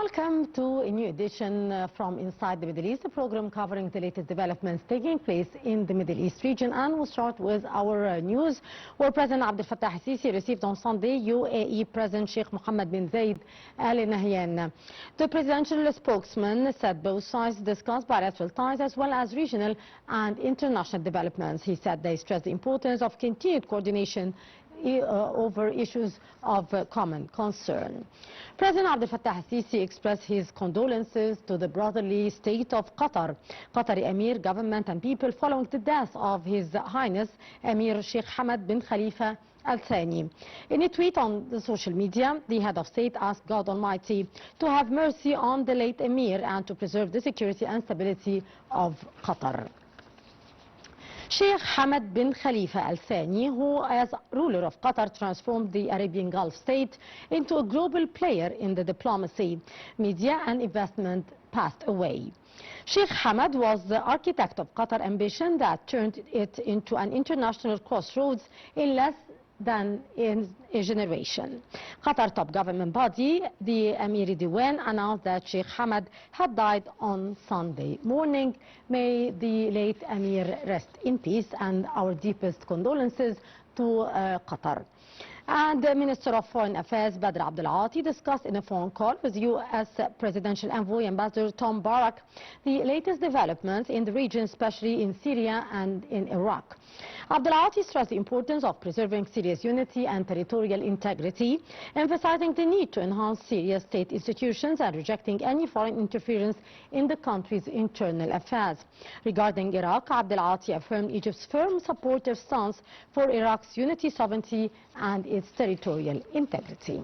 Welcome to a new edition from Inside the Middle East, a program covering the latest developments taking place in the Middle East region. And we'll start with our news, where President Abdel Fattah al-Sisi received on Sunday UAE President Sheikh Mohammed bin Zayed Al Nahyan. The presidential spokesman said both sides discussed bilateral ties as well as regional and international developments. He said they stressed the importance of continued coordination over issues of common concern. President Abdel Fattah al-Sisi expressed his condolences to the brotherly state of Qatar, Qatari Emir, government and people following the death of His Highness Emir Sheikh Hamad bin Khalifa Al Thani. In a tweet on the social media, the head of state asked God Almighty to have mercy on the late Emir and to preserve the security and stability of Qatar. Sheikh Hamad bin Khalifa Al Thani, who as ruler of Qatar transformed the Arabian Gulf state into a global player in the diplomacy, media and investment, passed away. Sheikh Hamad was the architect of Qatar ambition that turned it into an international crossroads in less than in a generation. Qatar top government body, the Amiri Diwan, announced that Sheikh Hamad had died on Sunday morning. May the late Emir rest in peace, and our deepest condolences to Qatar. And the Minister of Foreign Affairs, Badr Abdul Ati, discussed in a phone call with U.S. Presidential Envoy Ambassador Tom Barak the latest developments in the region, especially in Syria and in Iraq. Abdul Ati stressed the importance of preserving Syria's unity and territorial integrity, emphasizing the need to enhance Syria's state institutions and rejecting any foreign interference in the country's internal affairs. Regarding Iraq, Abdul Ati affirmed Egypt's firm supportive stance for Iraq's unity, sovereignty and its territorial integrity.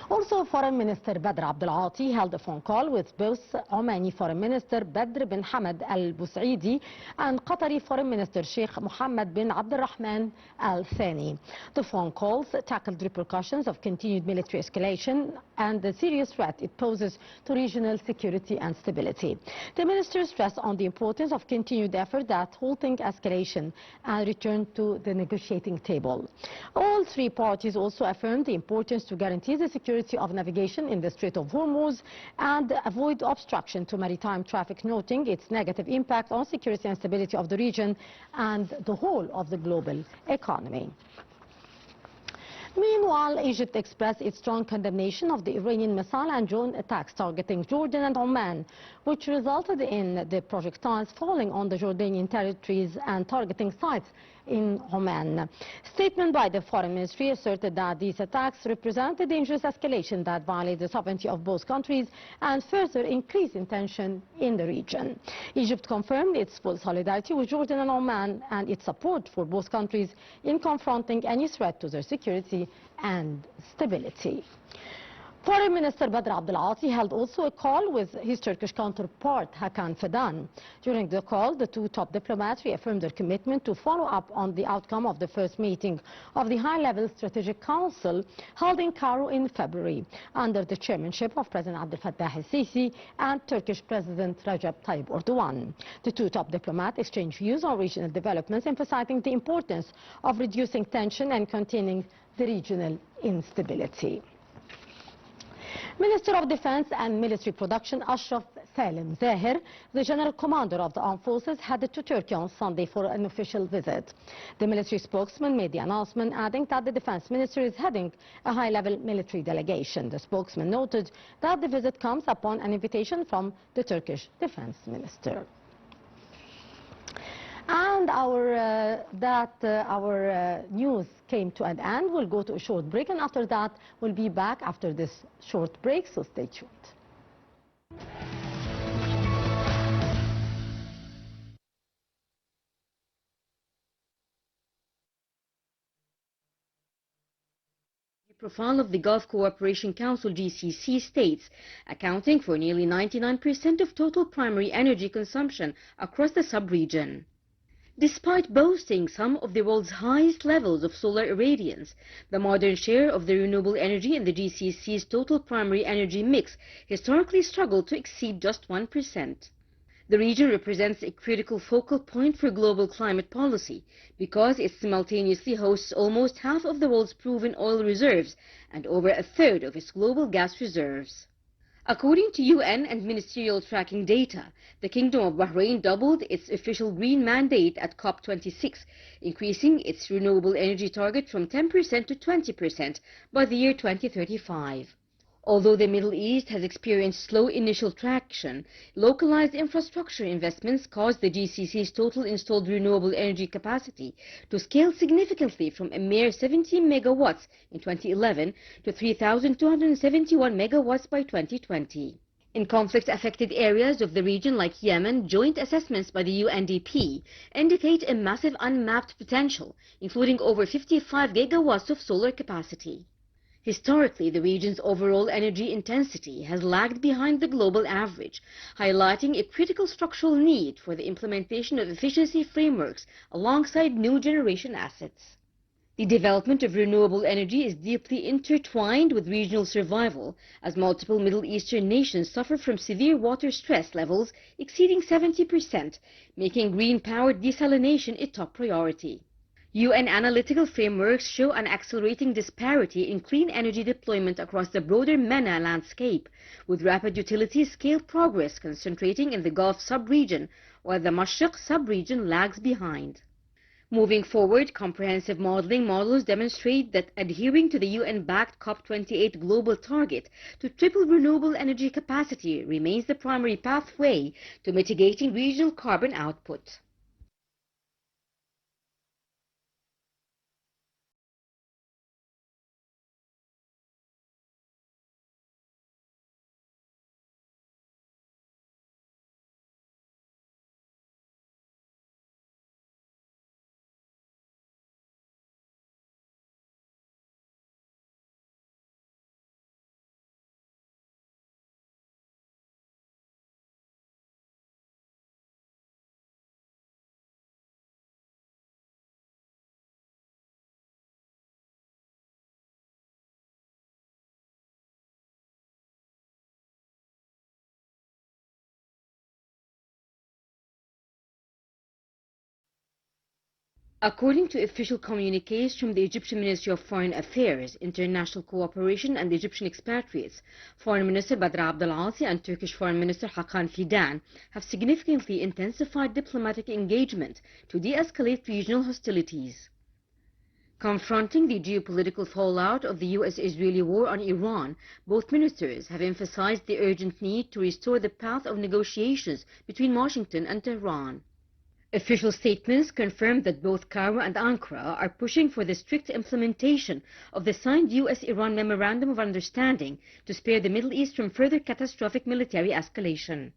Also, Foreign Minister Badr Abdul Ati held a phone call with both Omani Foreign Minister Badr bin Hamad Al Busaidi and Qatari Foreign Minister Sheikh Mohammed bin Abdulrahman Al Thani. The phone calls tackled repercussions of continued military escalation and the serious threat it poses to regional security and stability. The minister stressed on the importance of continued effort at halting escalation and return to the negotiating table. All three parties also affirmed the importance to guarantee the security of navigation in the Strait of Hormuz and avoid obstruction to maritime traffic, noting its negative impact on security and stability of the region and the whole of the global economy. Meanwhile, Egypt expressed its strong condemnation of the Iranian missile and drone attacks targeting Jordan and Oman, which resulted in the projectiles falling on the Jordanian territories and targeting sites in Oman. A statement by the Foreign Ministry asserted that these attacks represent a dangerous escalation that violates the sovereignty of both countries and further increase tension in the region. Egypt confirmed its full solidarity with Jordan and Oman and its support for both countries in confronting any threat to their security and stability. Foreign Minister Badr Abdul Ati held also a call with his Turkish counterpart Hakan Fidan. During the call, the two top diplomats reaffirmed their commitment to follow up on the outcome of the first meeting of the High-Level Strategic Council held in Cairo in February under the chairmanship of President Abdel Fattah al-Sisi and Turkish President Recep Tayyip Erdogan. The two top diplomats exchanged views on regional developments, emphasizing the importance of reducing tension and containing the regional instability. Minister of Defense and Military Production Ashraf Salim Zahir, the General Commander of the Armed Forces, headed to Turkey on Sunday for an official visit. The military spokesman made the announcement, adding that the Defense Minister is heading a high-level military delegation. The spokesman noted that the visit comes upon an invitation from the Turkish Defense Minister. And our news came to an end. We'll go to a short break, and after that we'll be back after this short break, so stay tuned. The profile of the Gulf Cooperation Council GCC states, accounting for nearly 99% of total primary energy consumption across the sub-region. Despite boasting some of the world's highest levels of solar irradiance, the modern share of the renewable energy in the GCC's total primary energy mix historically struggled to exceed just 1%. The region represents a critical focal point for global climate policy because it simultaneously hosts almost half of the world's proven oil reserves and over a third of its global gas reserves. According to UN and ministerial tracking data, the Kingdom of Bahrain doubled its official green mandate at COP26, increasing its renewable energy target from 10% to 20% by the year 2035. Although the Middle East has experienced slow initial traction, localized infrastructure investments caused the GCC's total installed renewable energy capacity to scale significantly from a mere 17 megawatts in 2011 to 3,271 megawatts by 2020. In conflict-affected areas of the region like Yemen, joint assessments by the UNDP indicate a massive unmapped potential, including over 55 gigawatts of solar capacity. Historically, the region's overall energy intensity has lagged behind the global average, highlighting a critical structural need for the implementation of efficiency frameworks alongside new generation assets. The development of renewable energy is deeply intertwined with regional survival, as multiple Middle Eastern nations suffer from severe water stress levels exceeding 70%, making green-powered desalination a top priority. UN analytical frameworks show an accelerating disparity in clean energy deployment across the broader MENA landscape, with rapid utility-scale progress concentrating in the Gulf sub-region, while the Mashriq sub-region lags behind. Moving forward, comprehensive modeling models demonstrate that adhering to the UN-backed COP28 global target to triple renewable energy capacity remains the primary pathway to mitigating regional carbon output. According to official communiques from the Egyptian Ministry of Foreign Affairs, International Cooperation and Egyptian expatriates, Foreign Minister Badr Abdulati and Turkish Foreign Minister Hakan Fidan have significantly intensified diplomatic engagement to de-escalate regional hostilities. Confronting the geopolitical fallout of the US-Israeli war on Iran, both ministers have emphasized the urgent need to restore the path of negotiations between Washington and Tehran. Official statements confirmed that both Cairo and Ankara are pushing for the strict implementation of the signed US-Iran Memorandum of Understanding to spare the Middle East from further catastrophic military escalation.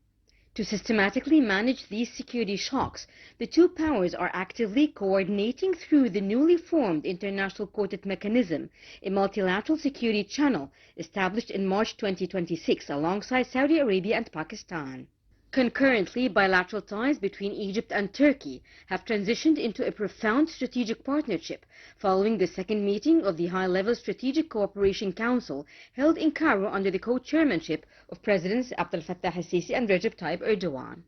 To systematically manage these security shocks, the two powers are actively coordinating through the newly formed International Quartet Mechanism, a multilateral security channel established in March 2026 alongside Saudi Arabia and Pakistan. Concurrently, bilateral ties between Egypt and Turkey have transitioned into a profound strategic partnership following the second meeting of the High-Level Strategic Cooperation Council held in Cairo under the co-chairmanship of Presidents Abdel Fattah el-Sisi and Recep Tayyip Erdogan.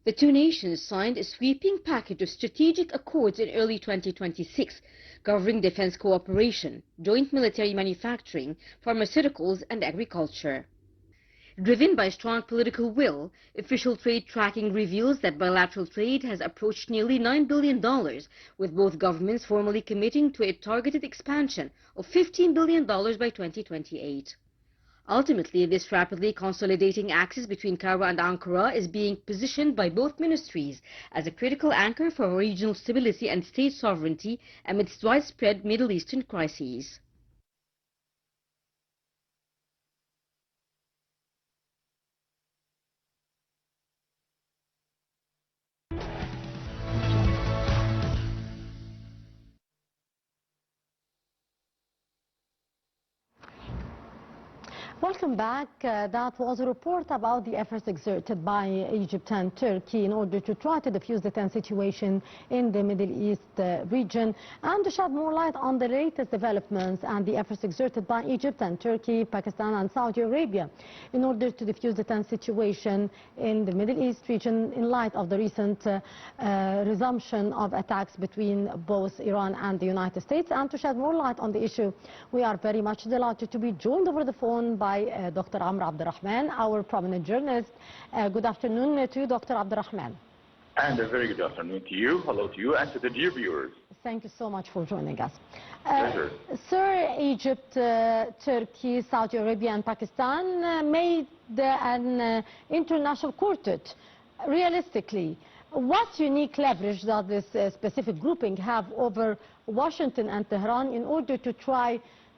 The two nations signed a sweeping package of strategic accords in early 2026 covering defense cooperation, joint military manufacturing, pharmaceuticals and agriculture. Driven by strong political will, official trade tracking reveals that bilateral trade has approached nearly $9 billion, with both governments formally committing to a targeted expansion of $15 billion by 2028. Ultimately, this rapidly consolidating axis between Cairo and Ankara is being positioned by both ministries as a critical anchor for regional stability and state sovereignty amidst widespread Middle Eastern crises. Welcome back. That was a report about the efforts exerted by Egypt and Turkey in order to try to defuse the tense situation in the Middle East region and to shed more light on the latest developments and the efforts exerted by Egypt and Turkey, Pakistan and Saudi Arabia in order to defuse the tense situation in the Middle East region in light of the recent resumption of attacks between both Iran and the United States. And to shed more light on the issue, we are very much delighted to be joined over the phone by by Dr. Abdulrahman, our prominent journalist. Good afternoon to you, Dr. Abdulrahman. And a very good afternoon to you. Hello to you and to the dear viewers. Thank you so much for joining us. Pleasure. Sir, Egypt, Turkey, Saudi Arabia and Pakistan made an international quartet. Realistically, what unique leverage does this specific grouping have over Washington and Tehran in order to try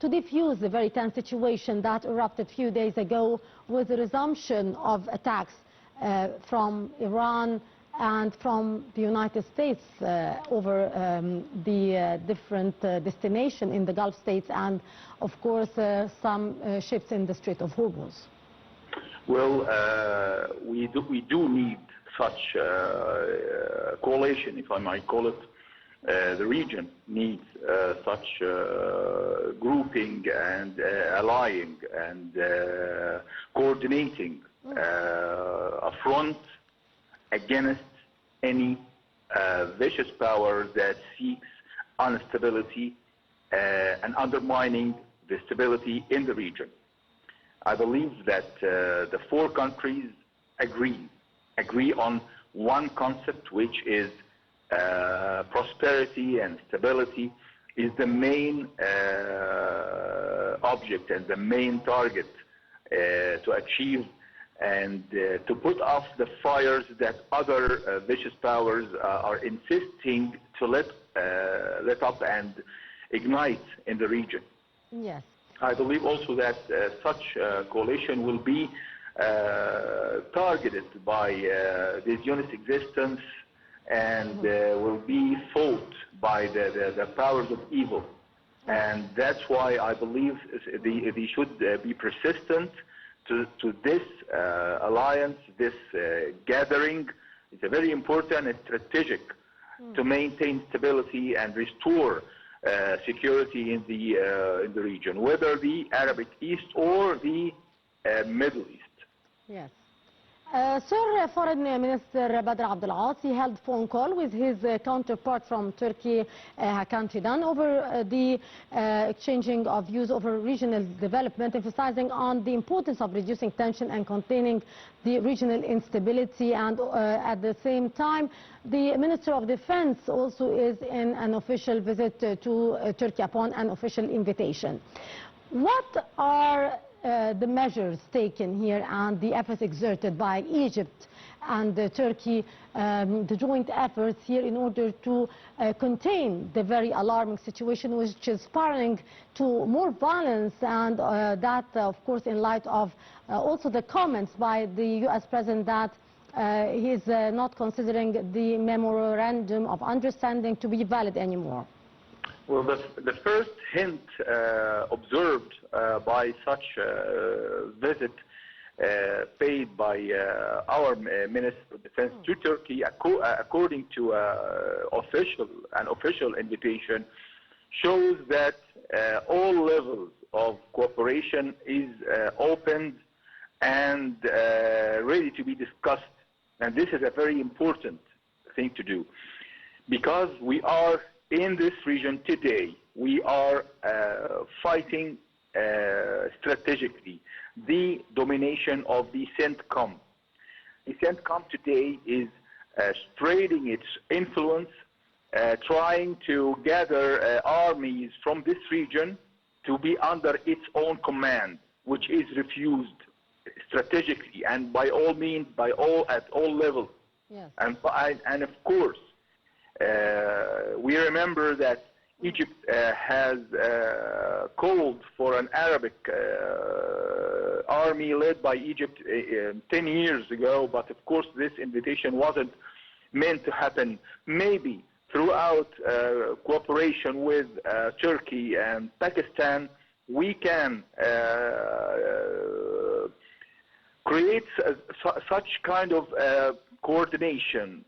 to defuse the very tense situation that erupted a few days ago with the resumption of attacks from Iran and from the United States over the different destinations in the Gulf states and, of course, some ships in the Strait of Hormuz? Well, we do need such coalition, if I might call it. The region needs such grouping and allying and coordinating a front against any vicious power that seeks instability and undermining the stability in the region. I believe that the four countries agree on one concept, which is prosperity and stability is the main object and the main target to achieve and to put off the fires that other vicious powers are insisting to let up and ignite in the region. Yes. I believe also that such coalition will be targeted by this unit's existence and will be fought by the powers of evil. And that's why I believe they should be persistent to this alliance, this gathering. It's a very important and strategic to maintain stability and restore security in the region, whether the Arabic East or the Middle East. Yes. Sir, Foreign Minister Badr Abdulati held phone call with his counterpart from Turkey, Hakan Fidan, over the exchanging of views over regional development, emphasizing on the importance of reducing tension and containing the regional instability. And at the same time, the Minister of Defense also is in an official visit to Turkey upon an official invitation. What are the measures taken here and the efforts exerted by Egypt and Turkey, the joint efforts here in order to contain the very alarming situation which is spiraling to more violence, and that, of course, in light of also the comments by the U.S. President that he is not considering the memorandum of understanding to be valid anymore? Well, the first hint observed by such visit paid by our Minister of Defense to Turkey, according to an official invitation, shows that all levels of cooperation is opened and ready to be discussed. And this is a very important thing to do, because we are in this region today. We are fighting strategically the domination of the CENTCOM. The CENTCOM today is straining its influence, trying to gather armies from this region to be under its own command, which is refused strategically and by all means, at all levels. Yes. And of course, we remember that Egypt has called for an Arabic army led by Egypt 10 years ago, but of course this invitation wasn't meant to happen. Maybe throughout cooperation with Turkey and Pakistan, we can create such kind of coordination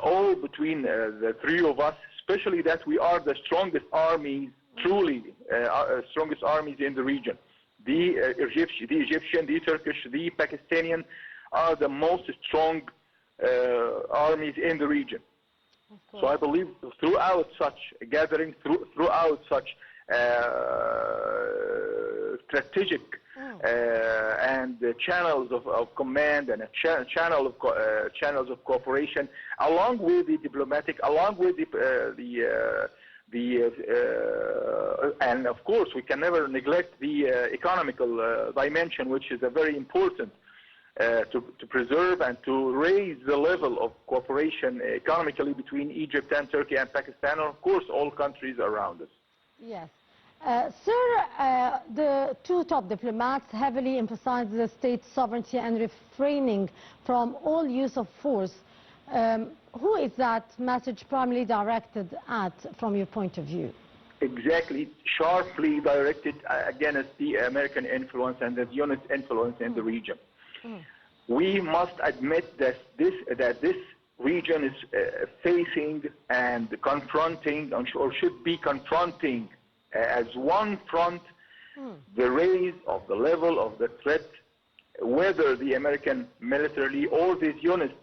all between the three of us, especially that we are the strongest armies, truly strongest armies in the region. The Egyptian, the Turkish, the Pakistani are the most strong armies in the region. So I believe throughout such gathering, throughout such strategic and channels of command and a channels of cooperation, along with the diplomatic, along with and of course we can never neglect the economical dimension, which is a very important to preserve and to raise the level of cooperation economically between Egypt and Turkey and Pakistan, and of course all countries around us. Yes. Sir, the two top diplomats heavily emphasized the state's sovereignty and refraining from all use of force. Who is that message primarily directed at, from your point of view? Exactly, sharply directed against the American influence and the Zionist influence in the region. We must admit that this region is facing and confronting, or should be confronting as one front, the raise of the level of the threat, whether the American militarily or the Zionist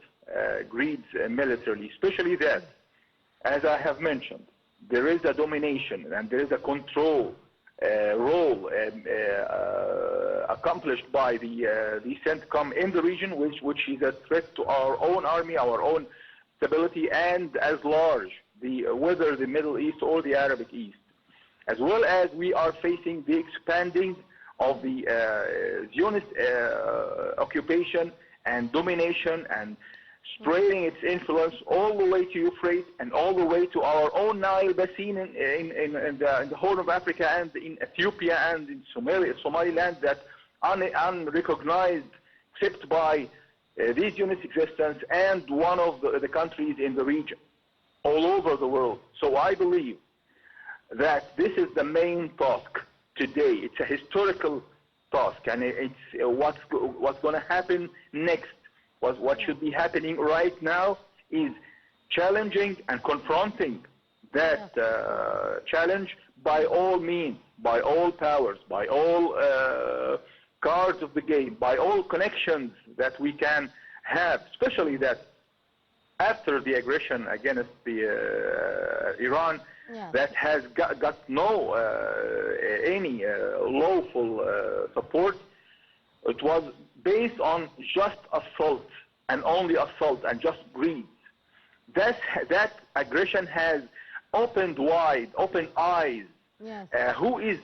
greeds militarily, especially that, as I have mentioned, there is a domination and there is a control role accomplished by the CENTCOM in the region, which is a threat to our own army, our own stability, and as large, whether the Middle East or the Arabic East. As well as we are facing the expanding of the Zionist occupation and domination and spreading its influence all the way to Euphrates and all the way to our own Nile basin in the Horn of Africa and in Ethiopia and in Somaliland, that unrecognized except by the Zionist existence and one of the countries in the region, all over the world. So I believe that this is the main task today. It's a historical task, and it's what's going to happen next. What should be happening right now is challenging and confronting that challenge by all means, by all powers, by all cards of the game, by all connections that we can have, especially that after the aggression against Iran, that has got no any lawful support. It was based on just assault and only assault and just greed. That aggression has opened eyes. Yes. Who is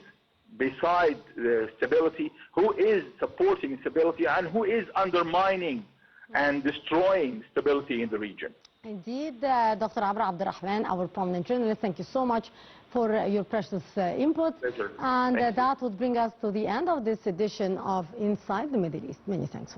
beside the stability, who is supporting stability, and who is undermining and destroying stability in the region. Indeed, Dr. Abdulrahman, our prominent journalist, thank you so much for your precious input. Pleasure. And that would bring us to the end of this edition of Inside the Middle East. Many thanks.